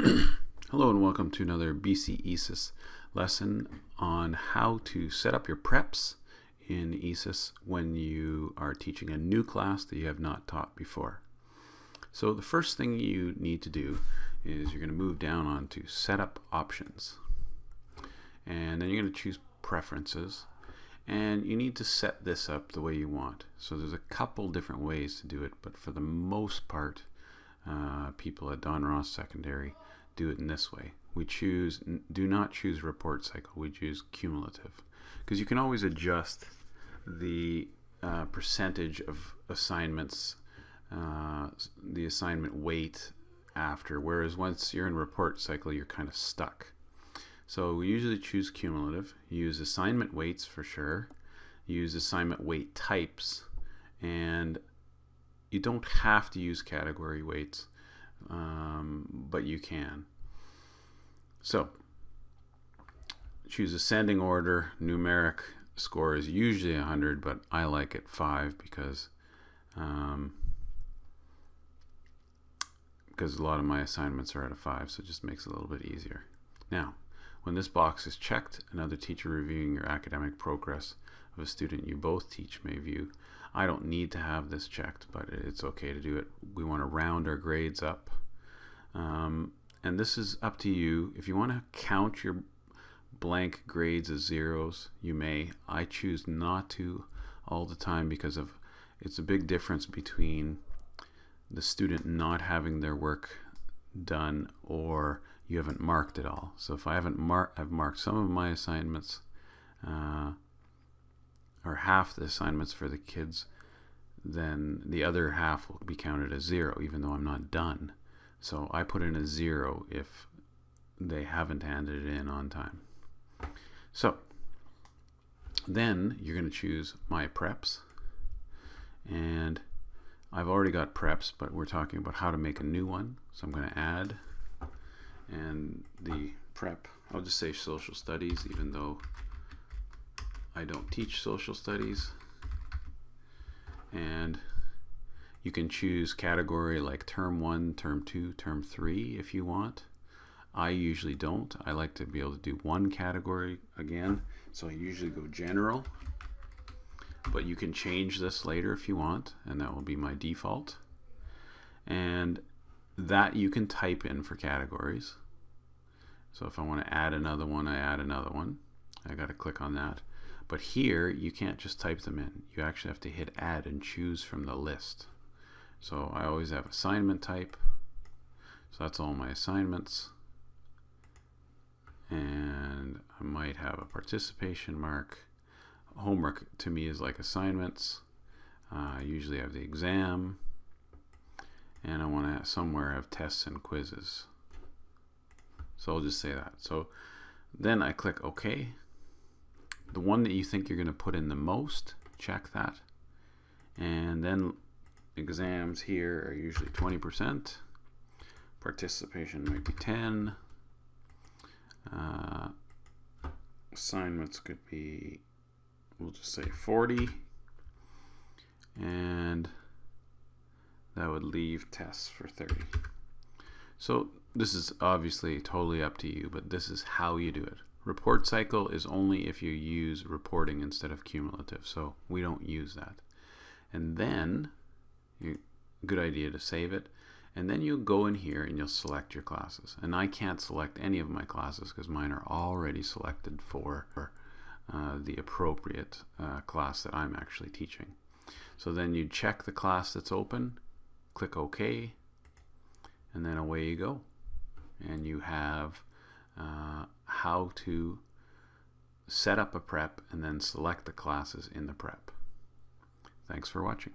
Hello and welcome to another BCesis lesson on how to set up your preps in ESIS when you are teaching a new class that you have not taught before. So the first thing you need to do is you're going to move down onto Setup Options, and then you're going to choose Preferences, and you need to set this up the way you want. So there's a couple different ways to do it, but for the most part people at Don Ross Secondary do it in this way. We do not choose report cycle, we choose cumulative, because you can always adjust the percentage of assignments, the assignment weight after, whereas once you're in report cycle you're kind of stuck. So we usually choose cumulative, use assignment weights for sure, use assignment weight types, and you don't have to use category weights, but you can. So choose ascending order. Numeric score is usually 100, but I like it 5 because a lot of my assignments are out of 5, so it just makes it a little bit easier. Now, when this box is checked, another teacher reviewing your academic progress of a student you both teach may view. I don't need to have this checked, but it's okay to do it. We want to round our grades up. And this is up to you. If you want to count your blank grades as zeros, you may. I choose not to all the time because it's a big difference between the student not having their work done or you haven't marked it all. So if I haven't I've marked some of my assignments, or half the assignments for the kids, then the other half will be counted as 0 even though I'm not done. So I put in a 0 if they haven't handed it in on time. So then you're going to choose My Preps, and I've already got preps, but we're talking about how to make a new one. So I'm going to add, and the prep, I'll just say social studies even though I don't teach social studies. And you can choose category like term 1, term 2, term 3 if you want. I usually don't. I like to be able to do one category again, so I usually go general, but you can change this later if you want, and that will be my default. And that you can type in for categories. So if I want to add another one, I add another one. I got to click on that. But here you can't just type them in. You actually have to hit add and choose from the list. So I always have assignment type. So that's all my assignments. And I might have a participation mark. Homework to me is like assignments. I usually have the exam. And I want to somewhere have tests and quizzes. So I'll just say that. So then I click OK. The one that you think you're going to put in the most, check that. And then exams here are usually 20%. Participation might be 10. Assignments could be, we'll just say 40. And that would leave tests for 30. So this is obviously totally up to you, but this is how you do it. Report cycle is only if you use reporting instead of cumulative, so we don't use that. And then, good idea to save it, and then you'll go in here and you'll select your classes. And I can't select any of my classes because mine are already selected for the appropriate class that I'm actually teaching. So then you check the class that's open, click OK, and then away you go. And you have how to set up a prep and then select the classes in the prep. Thanks for watching.